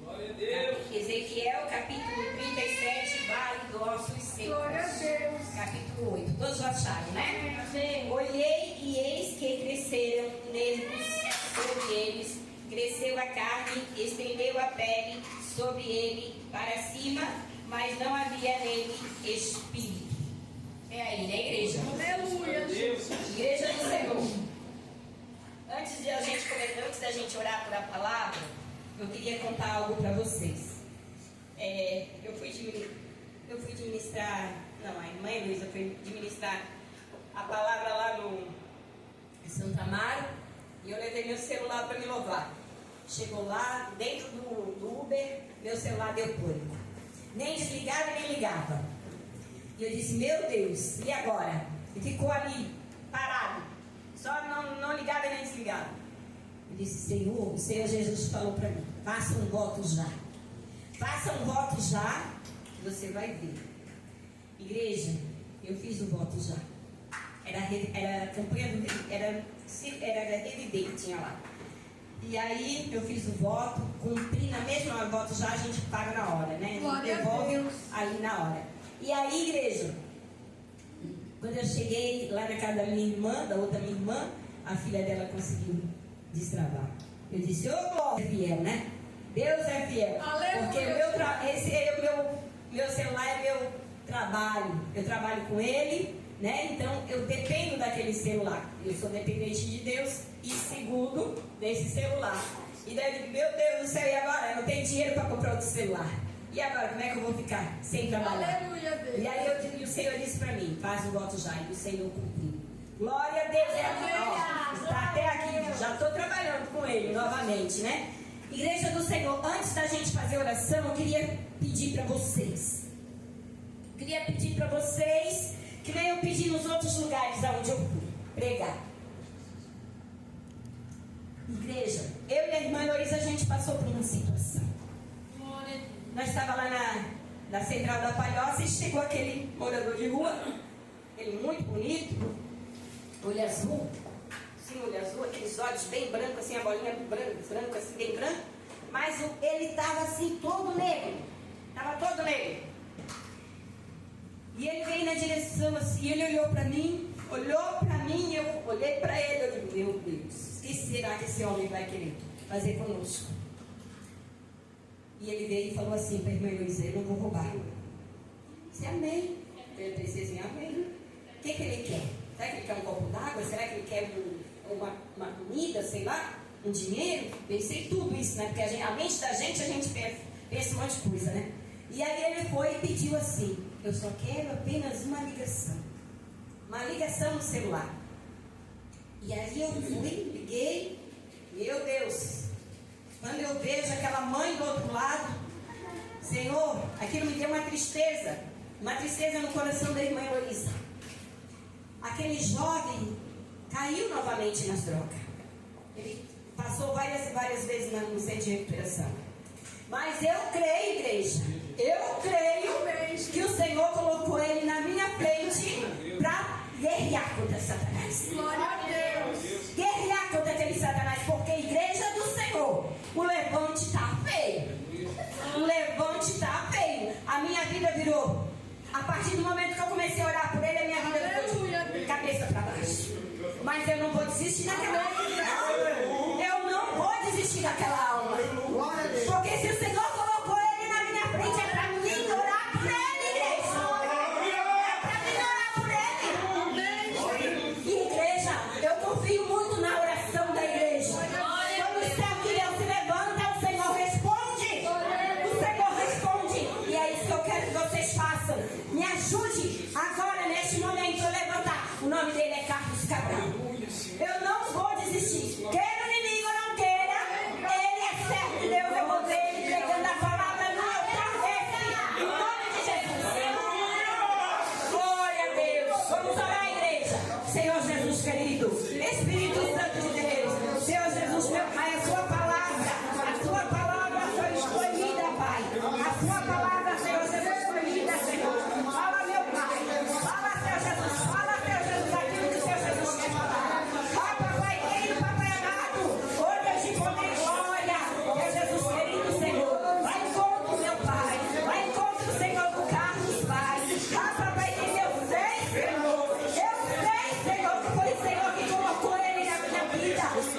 Glória a Deus. Ezequiel, capítulo 37, vale do ossos secos. Glória a Deus. Capítulo 8. Todos acharam, né? Amém. Olhei e eis que cresceram nervos sobre eles, cresceu a carne, estendeu a pele sobre ele para cima, mas não havia nele espírito. É aí, né, igreja? Aleluia. Deus. Igreja do Senhor. Antes da gente orar por a palavra, eu queria contar algo para vocês. Eu fui ministrar, não, a irmã Luísa foi ministrar a palavra lá no Santa Amaro, e eu levei meu celular para me louvar. Chegou lá, dentro do Uber, meu celular deu pânico. Nem desligava nem ligava. E eu disse, meu Deus, e agora? E ficou ali, parado. Só não ligava nem desligava. Eu disse, Senhor, o Senhor Jesus falou para mim, faça um voto já. Faça um voto já, que você vai ver. Igreja, eu fiz o voto já. Era campanha do... Era evidente, tinha lá. E aí eu fiz o voto, cumpri na mesma voto já, a gente paga na hora, né? Glória Devolve a Deus. ali na hora. E aí, igreja, quando eu cheguei lá na casa da minha irmã, da outra minha irmã, a filha dela conseguiu destravar. Eu disse, ô Deus é fiel, né? Deus é fiel. Aleluia. Porque esse é meu celular é meu trabalho. Eu trabalho com ele, né? Então eu dependo daquele celular. Eu sou dependente de Deus e segundo desse celular. E daí, meu Deus do céu, e agora? Eu não tenho dinheiro para comprar outro celular. E agora, como é que eu vou ficar sem trabalhar? Aleluia, Deus. E aí o Senhor disse para mim, faz o voto já, e o Senhor cumpriu. Glória a Deus, está até aqui, já estou trabalhando com ele novamente, né? Igreja do Senhor, antes da gente fazer oração, eu queria pedir para vocês. Que nem eu pedi nos outros lugares aonde eu fui pregar. Igreja, eu e a irmã Heloísa, a gente passou por uma situação. Nós estávamos lá na Central da Palhoça e chegou aquele morador de rua, ele muito bonito, olho azul, sim, olho azul, aqueles olhos bem brancos, assim, a bolinha branca, assim, bem branco, mas ele estava assim, todo negro, e ele veio na direção assim, ele olhou para mim, eu olhei para ele, eu digo, meu Deus, o que será que esse homem vai querer fazer conosco? E ele veio e falou assim para a irmã Heloísa, eu não vou roubar. Eu disse, amém. Eu pensei assim, amém. O que ele quer? Será que ele quer um copo d'água? Será que ele quer uma comida, sei lá? Um dinheiro? Pensei tudo isso, né? Porque a mente da gente, a gente pensa um monte de coisa, né? E aí ele foi e pediu assim, eu só quero apenas uma ligação. Uma ligação no celular. E aí eu fui, liguei, meu Deus. Quando eu vejo aquela mãe do outro lado, Senhor, aquilo me deu uma tristeza no coração da irmã Heloísa. Aquele jovem caiu novamente nas drogas. Ele passou várias vezes no centro de recuperação. Mas eu creio, igreja, que o Senhor colocou ele na minha frente para guerrear contra Satanás. Glória a Deus. Guerrear contra aquele Satanás, porque a igreja do Senhor, o levante está feio. A minha vida virou, a partir do momento que eu comecei a orar por ele, a minha vida virou de cabeça para baixo. Mas eu não vou desistir daquela alma. Eu não vou desistir daquela alma. Porque se o Senhor colocou ele na minha frente, é para mim orar por ele, igreja. É para mim orar por ele. E igreja, eu confio muito na oração da igreja. Quando o céu de Deus se levanta, o Senhor responde. E é isso que eu quero que vocês façam. Me ajude agora, neste momento, a levantar. O nome dele é Carlos Cabral. Eu não vou desistir. Queira o inimigo ou não queira, ele é servo de Deus. Eu vou ver ele pregando.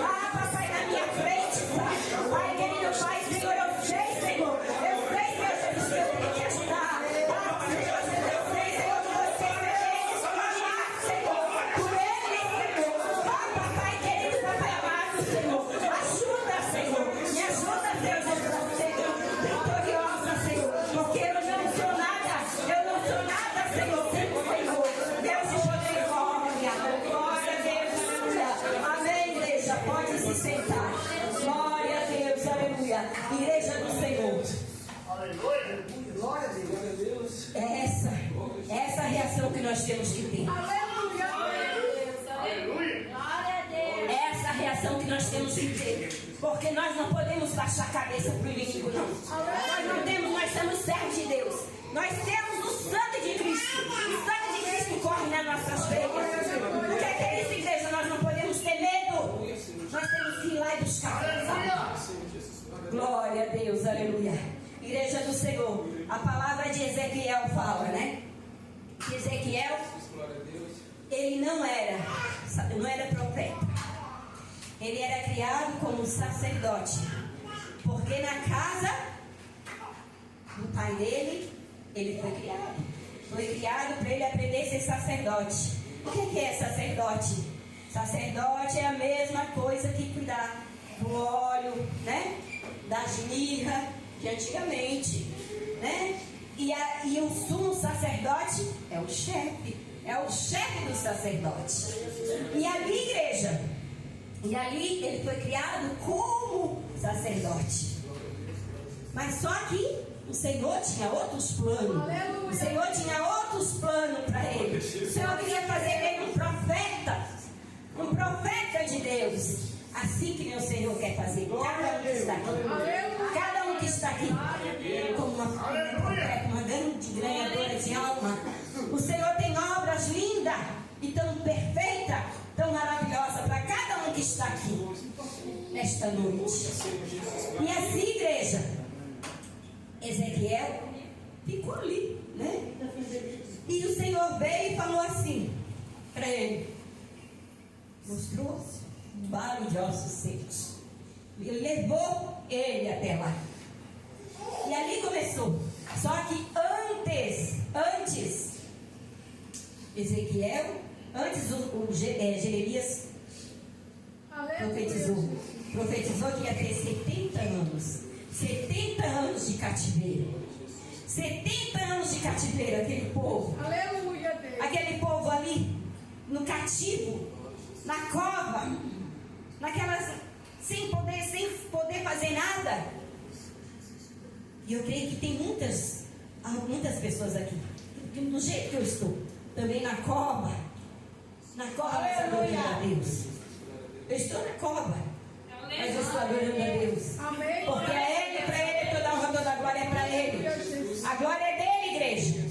Ah, papai, na minha frente, Pai. Pai querido, Pai, Senhor, eu sei, Senhor. Eu sei, Deus, que eu tenho que ajudar. Ah, Senhor, eu sei, Senhor, que você merece clamar, Senhor. Por ele, Senhor. Ah, papai querido, papai amado, Senhor. Ajuda, Senhor. Me ajuda, Deus, a ser vitoriosa, Senhor. Porque eu não sou nada. Eu não sou nada, Senhor. Sem o Senhor. Deus de poder e glória. Glória a Deus, aleluia. Amém, igreja. Pode se sentar. Glória a Deus, aleluia. Igreja do Senhor. Glória a Deus. É essa a reação que nós temos que ter. Aleluia. É essa a reação que nós temos que ter. Porque nós não podemos baixar a cabeça para o inimigo, não. Nós somos servos de Deus. Nós temos o sangue de Cristo. O sangue de Cristo corre nas nossas veias. O que é isso, igreja? Nós não podemos ter medo. Nós temos que ir lá e buscar. Glória a Deus, aleluia. Igreja do Senhor. A palavra de Ezequiel fala, né? Que Ezequiel, ele não era profeta. Ele era criado como sacerdote. Porque na casa do pai dele, ele foi criado. Foi criado para ele aprender a ser sacerdote. O que é sacerdote? Sacerdote é a mesma coisa que cuidar do óleo, né? Das mirra de antigamente, né? E o sumo sacerdote é o chefe do sacerdote. E ali, igreja, ele foi criado como sacerdote. Mas só que o Senhor tinha outros planos. Aleluia. O Senhor tinha outros planos para ele. O Senhor queria fazer dele um profeta de Deus. Assim que meu Senhor quer fazer cada um que está aqui. Cada um que está aqui. Como uma grande ganhadora de alma. O Senhor tem obras lindas e tão perfeitas, tão maravilhosas para cada um que está aqui nesta noite. E assim, igreja, Ezequiel ficou ali, né? E o Senhor veio e falou assim para ele. Mostrou-se um vale de ossos secos. Ele levou ele até lá. E ali começou. Só que antes Ezequiel, Jeremias profetizou que ia ter 70 anos. 70 anos de cativeiro. 70 anos de cativeiro, aquele povo. Aleluia, Deus. Aquele povo ali, no cativo, na cova, naquelas, sem poder fazer nada. E eu creio que tem muitas pessoas aqui, do jeito que eu estou, também na cova, mas adorando a Deus. Eu estou na cova, mas eu estou adorando a Deus. Amém. Porque é Ele, para Ele, toda a honra, toda a glória é para Ele. A glória é dele, igreja.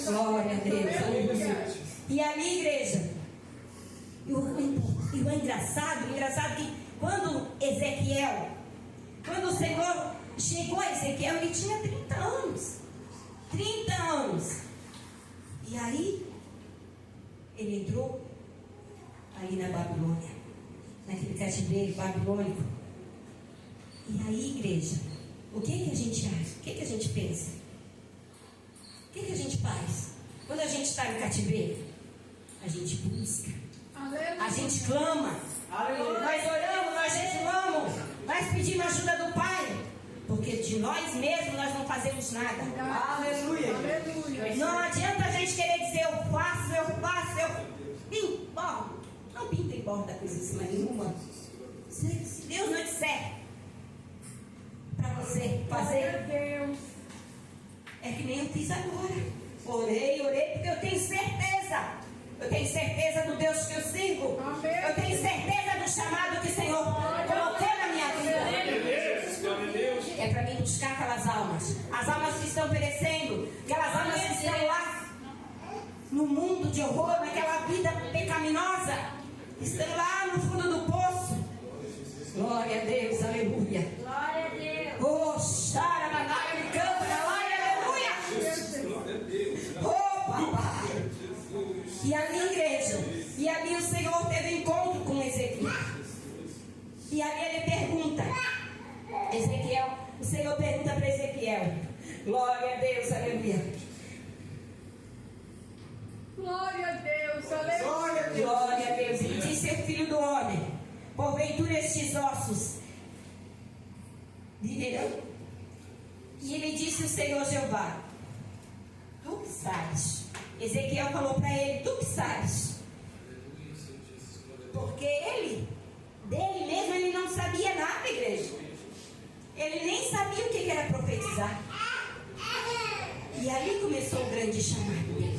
Glória a Deus, aleluia. E ali, igreja, e o engraçado é que quando o Senhor chegou a Ezequiel, ele tinha 30 anos. 30 anos. E aí, ele entrou ali na Babilônia, naquele cativeiro babilônico. E aí, igreja, o que a gente acha? O que a gente pensa? O que a gente faz? Quando a gente está no cativeiro, a gente busca, a gente clama, nós oramos, nós jejuamos, nós pedimos ajuda do Pai, porque de nós mesmos nós não fazemos nada. Aleluia. Não adianta a gente querer dizer eu faço, eu pinto, não pinta em borda coisa em cima nenhuma. Se Deus não disser para você fazer, é que nem eu fiz agora. Orei, porque eu tenho certeza. Eu tenho certeza do Deus que eu sirvo. Eu tenho certeza do chamado que o Senhor colocou na minha vida. É para mim buscar aquelas almas. As almas que estão perecendo. Aquelas almas que estão lá no mundo de horror, naquela vida pecaminosa. Estão lá no fundo do poço. Glória a Deus, aleluia. Glória a Deus. Oh, xaramanai, ele canta, aleluia. Oh, papai. E ali, igreja, o Senhor teve encontro com Ezequiel. E ali ele pergunta, Ezequiel, o Senhor pergunta para Ezequiel, glória a Deus, aleluia. Glória a Deus, aleluia. Glória a Deus. Ele disse, filho do homem, porventura estes ossos viverão? E ele disse, o Senhor Jeová, tu que sabes. Ezequiel falou para ele, tu que sabes. Porque dele mesmo, ele não sabia nada, igreja. Ele nem sabia o que era profetizar. E ali começou o grande chamado dele.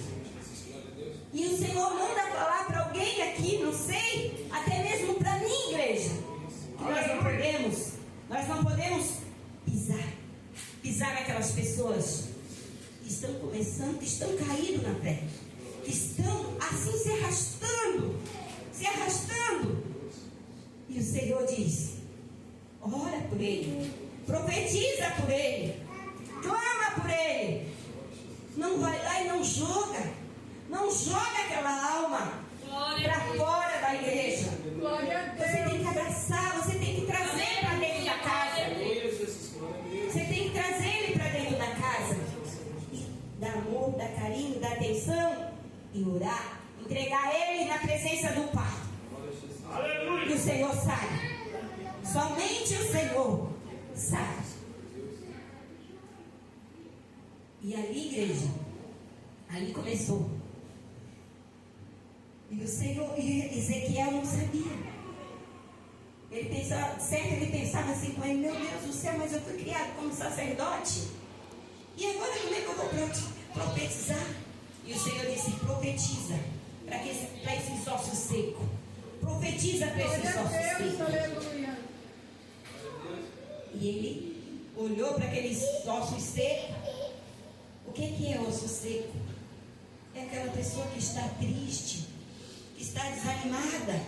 E o Senhor manda falar para alguém aqui, não sei, até mesmo para mim, igreja, que nós não podemos pisar naquelas pessoas que estão começando, que estão caindo na fé, que estão assim se arrastando. E o Senhor diz, ora por ele, profetiza por ele, clama por ele. Não vai lá e não joga aquela alma para fora da igreja. Glória a Você tem Deus. que abraçar, você tem que trazer para dentro da casa. Você tem que trazer ele para dentro da casa. E dar amor, dar carinho, dar atenção e orar. Entregar ele na presença do Pai. E o Senhor sabe. Somente o Senhor sabe. E ali, igreja, ali começou. E o Senhor, e Ezequiel não sabia. Ele pensava assim com ele, meu Deus do céu, mas eu fui criado como sacerdote. E agora como é que eu vou profetizar? E o Senhor disse, profetiza para esses ossos secos. Profetiza para esses Glória ossos a Deus, secos. aleluia. E ele olhou para aqueles ossos secos. O que é osso seco? É aquela pessoa que está triste, que está desanimada,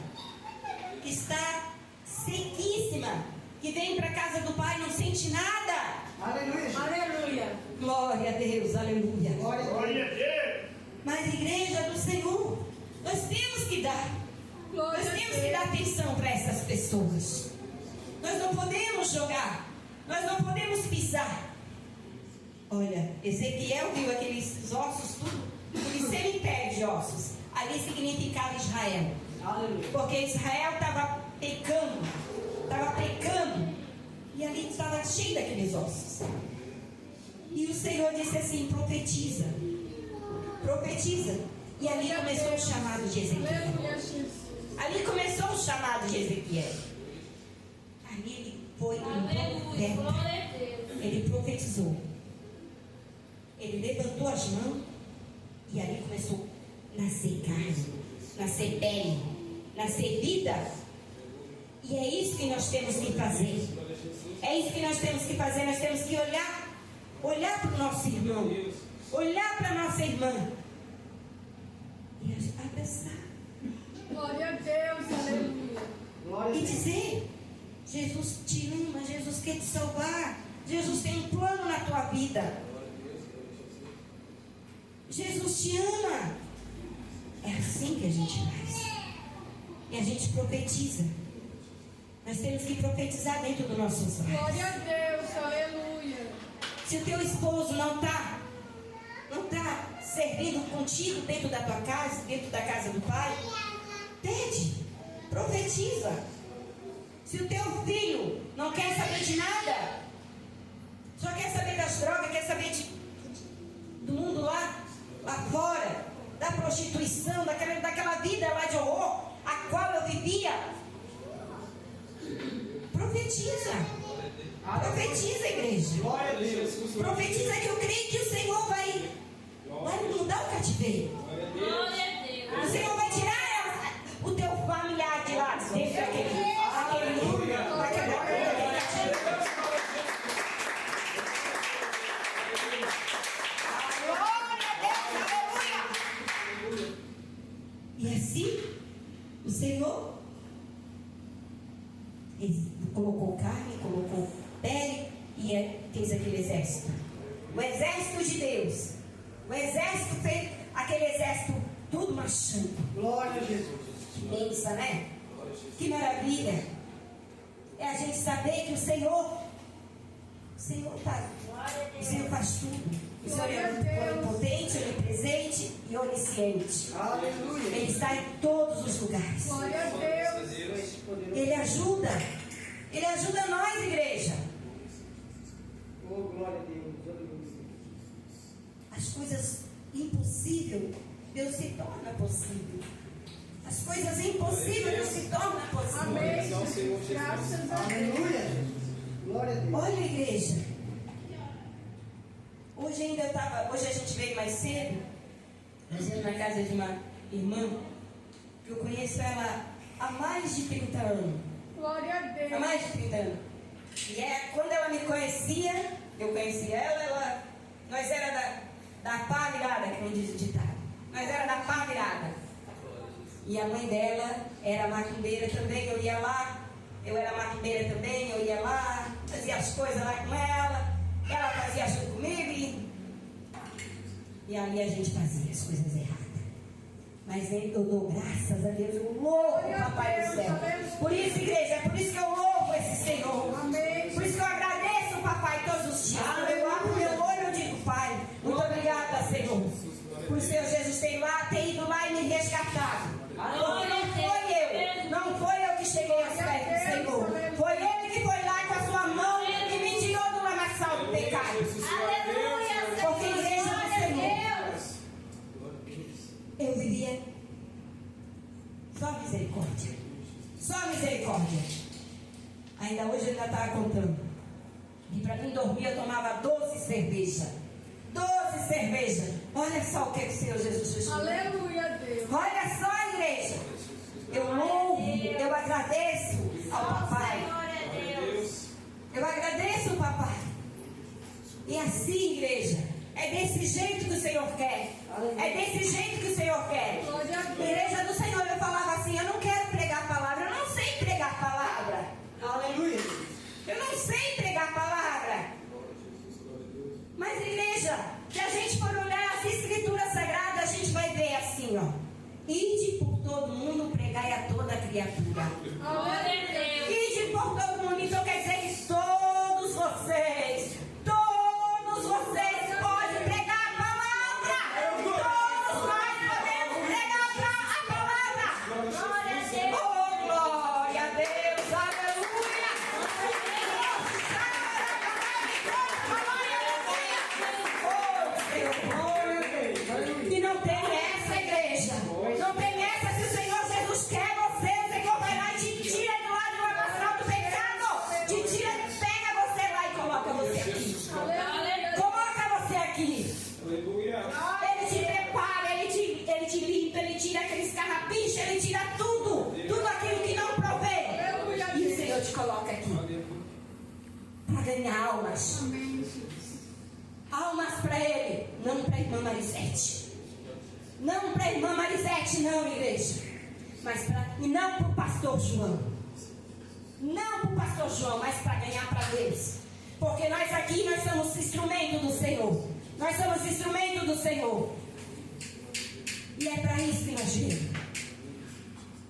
que está sequíssima, que vem para a casa do Pai e não sente nada. Aleluia. Aleluia. Glória a Deus, aleluia. Glória a Deus. Mas igreja do Senhor, nós temos que dar. Glória Nós a temos que dar Deus. atenção para essas pessoas. Nós não podemos jogar. Nós não podemos pisar. Olha, Ezequiel viu aqueles ossos, tudo, aquele cemitério de ossos. Ali significava Israel. Porque Israel estava pecando. E ali estava cheio daqueles ossos. E o Senhor disse assim, profetiza. E ali começou o chamado de Ezequiel. Aleluia, Jesus. Ali começou o chamado de Ezequiel. Ali ele foi um profeta. Ele profetizou. Ele levantou as mãos e ali começou a nascer carne, nascer pele, nascer vida. E é isso que nós temos que fazer. É isso que nós temos que fazer. Nós temos que olhar para o nosso irmão, olhar para a nossa irmã e abraçar. Glória a Deus, aleluia. E dizer, Jesus te ama, Jesus quer te salvar, Jesus tem um plano na tua vida, Jesus te ama. É assim que a gente faz. E a gente profetiza. Nós temos que profetizar dentro dos nossos lares. Glória a Deus, aleluia. Se o teu esposo não está servindo contigo dentro da tua casa, dentro da casa do Pai, pede, profetiza. Se o teu filho não quer saber de nada, só quer saber das drogas, quer saber do mundo lá fora, da prostituição, daquela vida lá de horror, a qual eu vivia, profetiza. Profetiza, igreja. Glória a Deus. Profetiza que eu creio que o Senhor vai mudar o cativeiro. O Senhor vai tirar o teu familiar de lá, dentro daquele cativeiro. Glória a Deus, aleluia. E assim, o Senhor colocou carne, colocou pele e fez aquele exército. O exército de Deus. O exército fez aquele exército tudo marchando. Glória a Jesus. Que bênção, né? Que maravilha. é a gente saber que o Senhor está. O Senhor faz tudo. O Senhor é onipotente, onipresente e onisciente. Aleluia. Ele está em todos os lugares. Glória a Deus. Ele ajuda. Ele ajuda nós, igreja. Oh, glória a Deus. Aleluia. As coisas impossíveis, Deus se torna possível. As coisas impossíveis, Deus se torna possível. Amém. Graças a Deus. Aleluia. Glória a Deus. Olha, igreja. Hoje a gente veio mais cedo, nós íamos na casa de uma irmã, que eu conheço ela há mais de 30 anos. Glória a Há Deus. mais de 30 anos. E quando ela me conhecia, eu conhecia ela, nós era da pá virada, que não diz o ditado. Nós era da pá virada. E a mãe dela era macumbeira também, eu ia lá. Eu era macumbeira também, eu ia lá, fazia as coisas lá com ela. Ela fazia as coisas comigo e ali a gente fazia as coisas erradas. Mas eu dou graças a Deus, eu louvo o Papai do céu. Por isso, igreja, é por isso que eu louvo esse Senhor. Amém. Por isso que eu agradeço o Papai todos os dias. Quando eu abro meu olho, eu digo, Pai, muito obrigada, Senhor. Por o Senhor Jesus ter ido lá e me resgatado. Porque não foi eu que cheguei aos pés do Senhor. Foi Ele que foi lá com a sua mão e me tirou do lamaçal do pecado. Porque igreja do Senhor, eu vivia só misericórdia. Só misericórdia. Ainda hoje eu ainda estava contando. E para mim dormir eu tomava 12 cerveja. 12 cerveja. Olha só o que o Senhor Jesus fez. Aleluia, Deus. Olha só, igreja. Eu louvo, eu agradeço ao Papai. Eu agradeço ao Papai. E assim, igreja, é desse jeito que o Senhor quer. É desse jeito que o Senhor quer. Glória a Deus. Igreja do Senhor, eu falava assim, eu não quero pregar a palavra, eu não sei pregar a palavra. Aleluia. Eu não sei pregar a palavra. Mas, igreja, se a gente for olhar as escrituras sagradas, a gente vai ver assim, ó. Ide por todo mundo, pregai a toda criatura. Glória a Deus. Ide por todo mundo. Então quer dizer que todos vocês podem pregar a palavra. Todos nós podemos pregar a palavra. Glória a Deus. Oh, glória a Deus. Aleluia. E não tem essa, igreja. Não tem essa. Se o Senhor Jesus quer você, o Senhor vai lá e te tira do lado do lamaçal do pecado. Te tira, pega você lá e coloca você aqui. Aleluia. Coloca você aqui. Aleluia. Ele te prepara, ele te limpa, ele tira aqueles carrapichos, ele tira tudo. Tudo aquilo que não provém. Aleluia. E o Senhor te coloca aqui para ganhar almas. Amém. Almas para Ele, não para a irmã Marisete. Não para a irmã Marisete, não, igreja. E não para o pastor João. Não para o pastor João, mas para ganhar para Deus. Porque nós aqui, nós somos instrumento do Senhor. Nós somos instrumento do Senhor. E é para isso que nós viemos.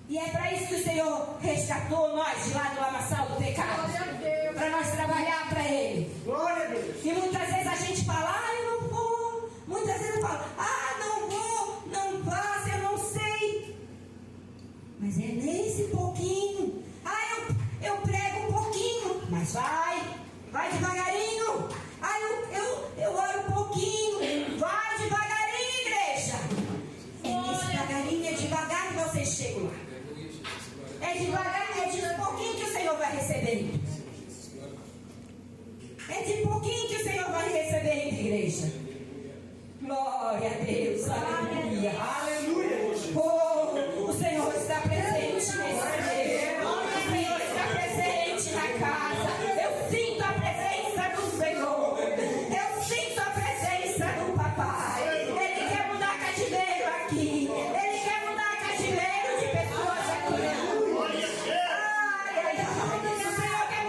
E é para isso que o Senhor resgatou nós de lá do lamaçal do pecado. Glória a Deus. Para nós trabalhar para Ele. Glória a Deus. E muitas vezes a gente fala, eu não vou. Muitas vezes eu falo, não vou, não faço, eu não sei. Mas é nesse pouquinho. Eu prego um pouquinho, mas vai devagarinho. Eu oro um pouquinho, vai devagarinho, igreja. É nesse devagarinho, é devagar que vocês chegam lá. É devagar, é de pouquinho que o Senhor vai receber. É de pouquinho que o Senhor vai receber, igreja. Glória a Deus, aleluia. Aleluia. Oh, o Senhor está presente nesse dia. O Senhor está presente na casa. Eu sinto a presença do Senhor. Eu sinto a presença do Papai. Ele quer mudar cativeiro aqui. Ele quer mudar cativeiro de pessoas aqui. Glória a Deus. Ai, o Senhor quer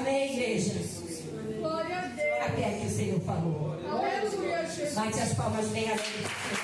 Amém, igreja? Glória a Deus. Até que o Senhor falou. Aleluia, Jesus. Bate as palmas bem alegres.